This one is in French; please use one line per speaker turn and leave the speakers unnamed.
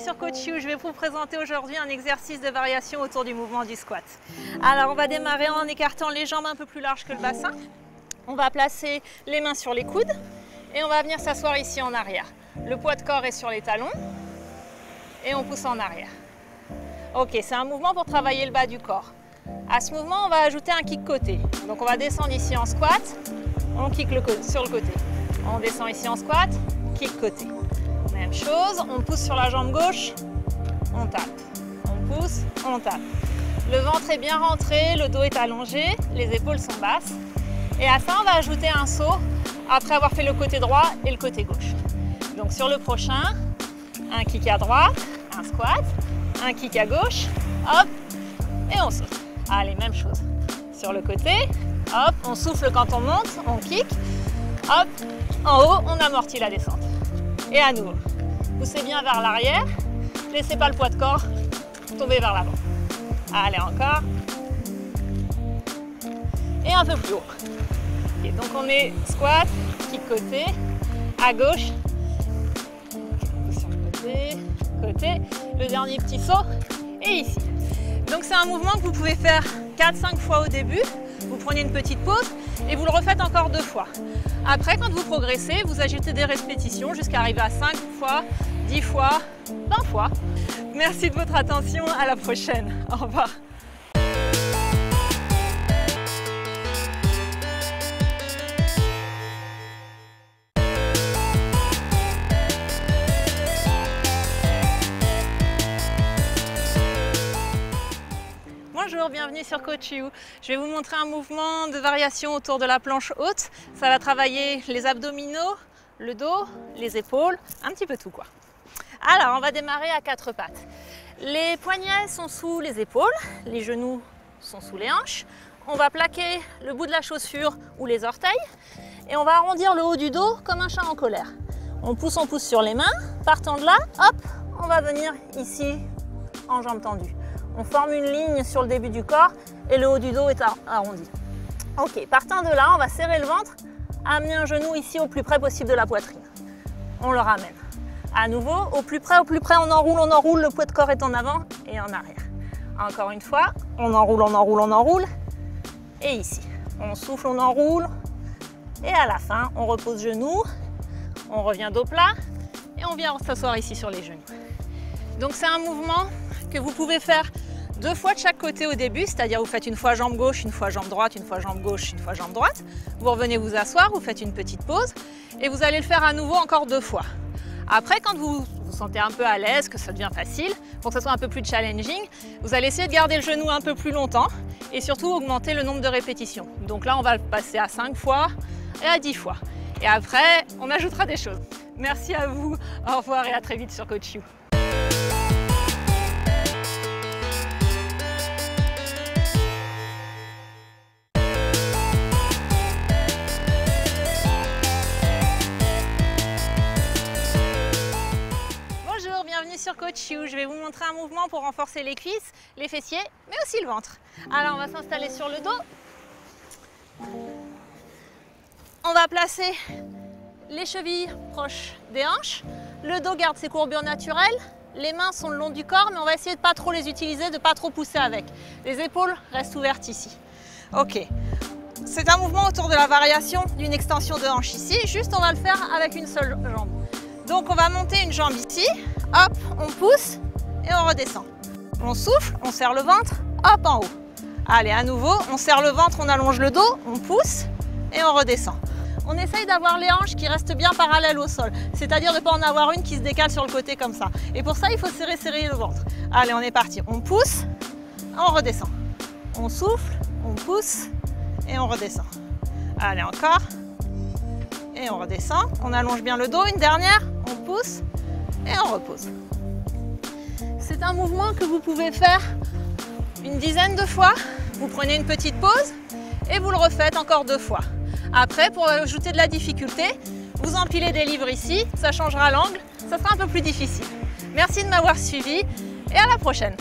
sur Coach You. Je vais vous présenter aujourd'hui un exercice de variation autour du mouvement du squat. Alors on va démarrer en écartant les jambes un peu plus larges que le bassin. On va placer les mains sur les coudes et on va venir s'asseoir ici en arrière. Le poids de corps est sur les talons et on pousse en arrière. Ok, c'est un mouvement pour travailler le bas du corps. À ce mouvement, on va ajouter un kick côté. Donc on va descendre ici en squat, on kick sur le côté. On descend ici en squat, kick côté. Même chose, on pousse sur la jambe gauche, on tape. On pousse, on tape. Le ventre est bien rentré, le dos est allongé, les épaules sont basses. Et à ça, on va ajouter un saut après avoir fait le côté droit et le côté gauche. Donc sur le prochain, un kick à droite, un squat, un kick à gauche, hop, et on saute. Allez, même chose. Sur le côté, hop, on souffle quand on monte, on kick, hop, en haut, on amortit la descente. Et à nouveau, poussez bien vers l'arrière, laissez pas le poids de corps tomber vers l'avant. Allez, encore. Et un peu plus haut. Okay, donc on est squat, kick côté, à gauche, sur le côté, côté, le dernier petit saut, et ici. Donc c'est un mouvement que vous pouvez faire 4-5 fois au début, vous prenez une petite pause et vous le refaites encore 2 fois. Après, quand vous progressez, vous ajoutez des répétitions jusqu'à arriver à 5 fois, 10 fois, 20 fois. Merci de votre attention, à la prochaine. Au revoir. Bonjour, bienvenue sur Coach You. Je vais vous montrer un mouvement de variation autour de la planche haute. Ça va travailler les abdominaux, le dos, les épaules, un petit peu tout quoi. Alors, on va démarrer à 4 pattes. Les poignets sont sous les épaules, les genoux sont sous les hanches. On va plaquer le bout de la chaussure ou les orteils et on va arrondir le haut du dos comme un chat en colère. On pousse sur les mains. Partant de là, hop, on va venir ici en jambes tendues. On forme une ligne sur le début du corps et le haut du dos est arrondi. Ok, partant de là, on va serrer le ventre, amener un genou ici au plus près possible de la poitrine. On le ramène. À nouveau, au plus près, on enroule, le poids de corps est en avant et en arrière. Encore une fois, on enroule. Et ici, on souffle, on enroule. Et à la fin, on repose genou, on revient dos plat et on vient s'asseoir ici sur les genoux. Donc c'est un mouvement que vous pouvez faire 2 fois de chaque côté au début, c'est-à-dire vous faites une fois jambe gauche, une fois jambe droite, une fois jambe gauche, une fois jambe droite. Vous revenez vous asseoir, vous faites une petite pause et vous allez le faire à nouveau encore 2 fois. Après, quand vous vous sentez un peu à l'aise, que ça devient facile, pour que ce soit un peu plus challenging, vous allez essayer de garder le genou un peu plus longtemps et surtout augmenter le nombre de répétitions. Donc là, on va le passer à 5 fois et à 10 fois. Et après, on ajoutera des choses. Merci à vous, au revoir et à très vite sur Coach You. Bienvenue sur Coach You. Je vais vous montrer un mouvement pour renforcer les cuisses, les fessiers, mais aussi le ventre. Alors on va s'installer sur le dos. On va placer les chevilles proches des hanches. Le dos garde ses courbures naturelles. Les mains sont le long du corps, mais on va essayer de ne pas trop les utiliser, de ne pas trop pousser avec. Les épaules restent ouvertes ici. Ok. C'est un mouvement autour de la variation d'une extension de hanche ici. Juste on va le faire avec une seule jambe. Donc on va monter une jambe ici, hop, on pousse et on redescend. On souffle, on serre le ventre, hop, en haut. Allez, à nouveau, on serre le ventre, on allonge le dos, on pousse et on redescend. On essaye d'avoir les hanches qui restent bien parallèles au sol, c'est-à-dire de ne pas en avoir une qui se décale sur le côté comme ça. Et pour ça, il faut serrer le ventre. Allez, on est parti. On pousse, on redescend. On souffle, on pousse et on redescend. Allez, encore. Et on redescend, on allonge bien le dos, une dernière, on pousse et on repose. C'est un mouvement que vous pouvez faire une dizaine de fois. Vous prenez une petite pause et vous le refaites encore 2 fois. Après, pour ajouter de la difficulté, vous empilez des livres ici, ça changera l'angle, ça sera un peu plus difficile. Merci de m'avoir suivi et à la prochaine.